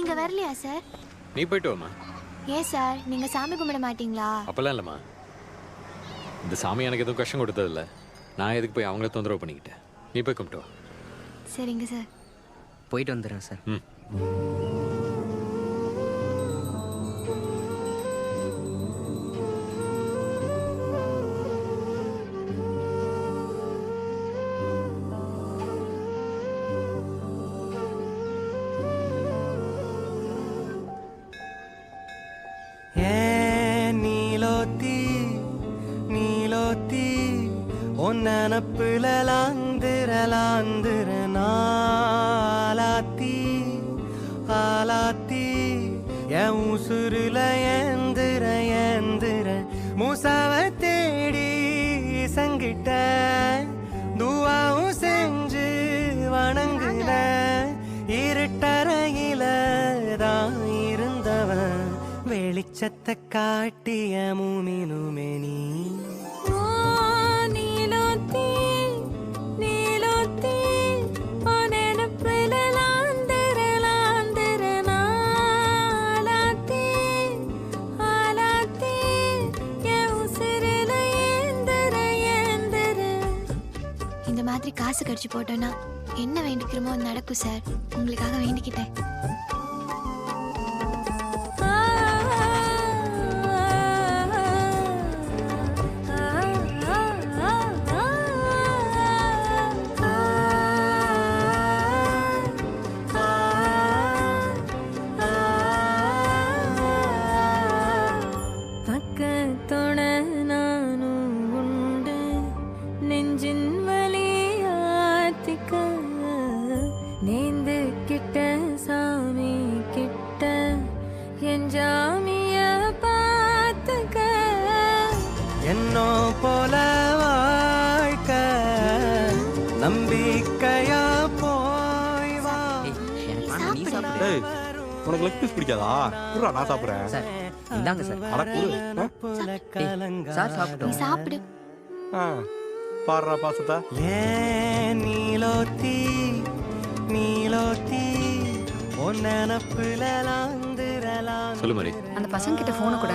நீங்க வரலையா சார்? நீ போயிட்டு வாமா. ஏன் சார், நீங்க சாமி கும்பிட மாட்டீங்களா? அப்பெல்லாம் இல்லைம்மா. இந்த சாமி எனக்கு எதுவும் கஷ்டம் கொடுத்ததில்ல. நான் எதுக்கு போய் அவங்கள தொந்தரவு பண்ணிக்கிட்டேன். நீ போய் கும்பிட்டு வா. சரிங்க சார். போயிட்டு வந்துடுறேன் சார். ம். நினப்புல லாந்திர நாளாத்தி ஆலாத்தி என் உசுருல ஏந்திர மூசாவ தேடி சங்கிட்ட துவாவும் செஞ்சு வணங்குன இருட்டறையில தான் இருந்தவன் வெளிச்சத்தை காட்டிய மூமினுமே நீ காசு கடிச்சு போட்டோன்னா என்ன வேண்டிக்கிறோமோ நடக்கும் சார். உங்களுக்காக வேண்டிக்கிட்டேன். பக்கத்தோட நானும் உண்டு நெஞ்சின் நேந்து கிட்ட சாமி கிட்ட என் ஜாமிய பார்த்துக்க என்னோ போல வாழ்க்க நம்பிக்கையா போய் வா. உனக்கு லெக் பீஸ் பிடிக்காதா? குடுறா, நான் சாப்பிடுறேன். சார் இந்தாங்க சார். சார் சாப்பிட்டோம். சாப்பிடு. பாடுறா பாசத்தா. நீலோத்தி ஒன்னப்புல சொல்லு மாதிரி. அந்த பசங்க கிட்ட போன கூட.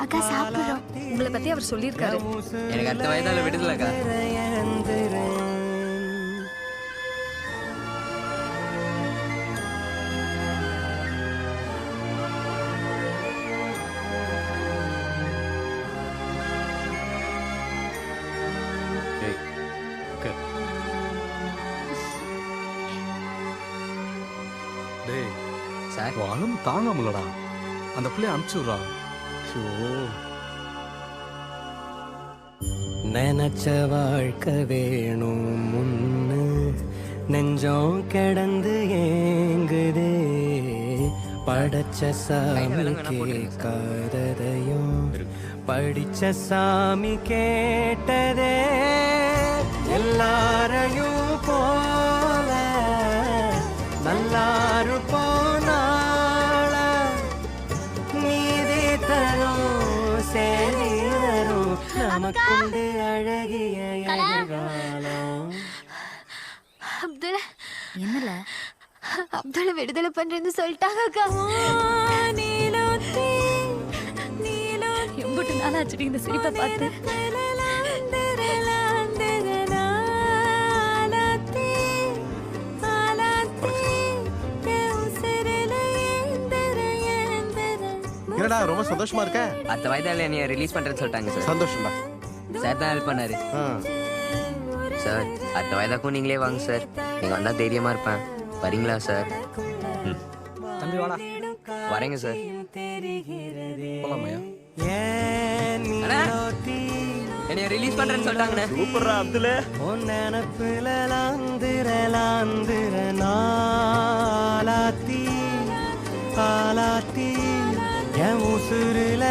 அக்கா சாப்பிடுறோம். உங்களை பத்தி அவர் சொல்லியிருக்காரு. எனக்கு அடுத்த வயதால விடுதலக்கா. சார் அழும் தாங்க முடியலடா. அந்த பிள்ளைய அனுப்பிச்சுடுறா. நினைச்ச வாழ்க்கை வேணும் முன்னு நெஞ்சம் கிடந்து ஏங்குதே படைச்ச சாமி கேட்காததையும் படிச்ச சாமி கேட்டதே எல்லாரையும் போல நல்லாரு போனாள நீதி தரும் சரி வரும் நமக்குண்டு அழகிய எதிர்காலம். அப்துல் என்னல அப்துல் விடுதலை பண்றேன்னு சொல்லிட்டாங்க அக்கா. எம்பிட்டு நாளாச்சுடி இந்த சிரிப்பை பார்த்து. என்னடா ரொம்ப சந்தோஷமா இருக்க? அடுத்த வயதால என்னைய ரிலீஸ் பண்றேன்னு சொல்லிட்டாங்க சார். சந்தோஷம்டா. சார் தான் ஹெல்ப் பண்ணாரு. சார் அடுத்த வயதாக்கும் நீங்களே வாங்க சார். நீங்க வந்தா தைரியமா இருப்பேன். வரீங்களா சார்? தம்பி வாடா. வரேங்க சார். போலாமையா? என்னைய ரிலீஸ் பண்றேன்னு சொல்லிட்டாங்கண்ணே. சூப்பர்ரா அப்துல். ஒன்னப்புல லாந்திர நாளாத்தி ஆலாத்தி என் உசுருல